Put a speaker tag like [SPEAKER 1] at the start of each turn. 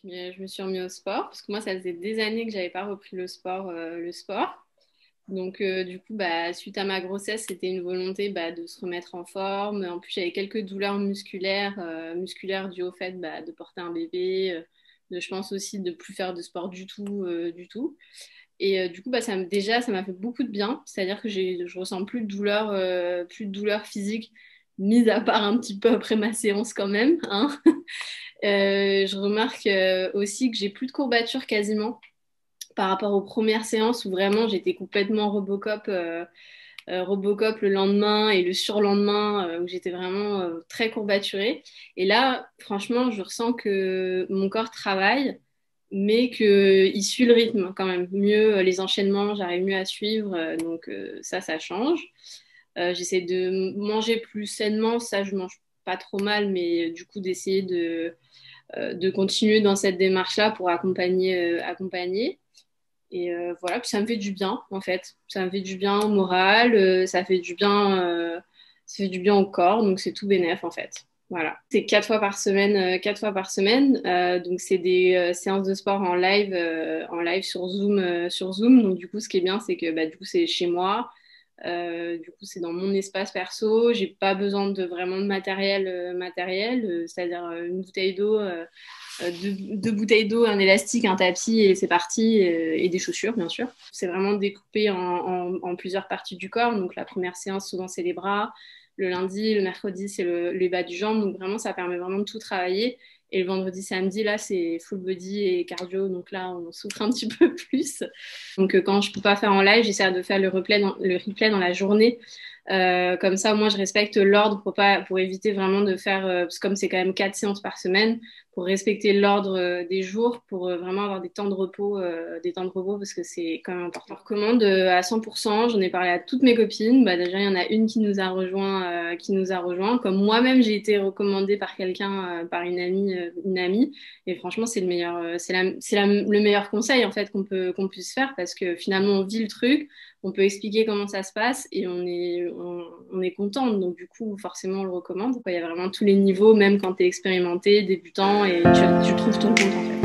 [SPEAKER 1] je me suis remis au sport parce que moi, ça faisait des années que j'avais pas repris le sport, Donc, du coup, bah, suite à ma grossesse, c'était une volonté bah, de se remettre en forme. En plus, j'avais quelques douleurs musculaires dues au fait bah, de porter un bébé, je pense aussi de plus faire de sport du tout, du tout. Et du coup, bah, déjà, ça m'a fait beaucoup de bien. C'est-à-dire que je ressens plus de douleur physique, mis à part un petit peu après ma séance quand même, hein. Je remarque aussi que j'ai plus de courbatures quasiment par rapport aux premières séances où vraiment j'étais complètement Robocop le lendemain et le surlendemain où j'étais vraiment très courbaturée. Et là, franchement, je ressens que mon corps travaille, mais qu'il suit le rythme quand même. Mieux les enchaînements, j'arrive mieux à suivre, ça change. J'essaie de manger plus sainement, ça je mange pas trop mal, mais du coup d'essayer de continuer dans cette démarche-là pour accompagner. Et voilà, puis ça me fait du bien, en fait. Ça me fait du bien au moral, ça fait du bien au corps, donc c'est tout bénef, en fait. Voilà. C'est 4 fois par semaine, 4 fois par semaine. Donc c'est des séances de sport en live sur Zoom. Donc du coup, ce qui est bien, c'est que bah, du coup, c'est chez moi. Du coup, c'est dans mon espace perso. J'ai pas besoin de vraiment de matériel, c'est-à-dire une bouteille d'eau. Deux bouteilles d'eau, un élastique, un tapis et c'est parti, et des chaussures bien sûr. C'est vraiment découpé en plusieurs parties du corps. Donc la première séance, souvent c'est les bras. Le lundi, le mercredi, c'est les bas du jambe. Donc vraiment, ça permet vraiment de tout travailler. Et le vendredi, samedi, là, c'est full body et cardio. Donc là, on souffre un petit peu plus. Donc quand je peux pas faire en live, j'essaie de faire le replay dans la journée. Comme ça, moi, je respecte l'ordre pour éviter vraiment de faire, parce que comme c'est quand même 4 séances par semaine, pour respecter l'ordre des jours, pour vraiment avoir des temps de repos parce que c'est quand même important. Je recommande à 100%, j'en ai parlé à toutes mes copines. Bah, déjà, il y en a une qui nous a rejoint. Comme moi-même, j'ai été recommandée par quelqu'un, par une amie. Et franchement, c'est le meilleur conseil en fait qu'on puisse faire parce que finalement, on vit le truc, on peut expliquer comment ça se passe et on est contente. Donc, du coup, forcément, on le recommande. Il y a vraiment tous les niveaux, même quand tu es expérimenté, débutant, et tu trouves ton compte en fait.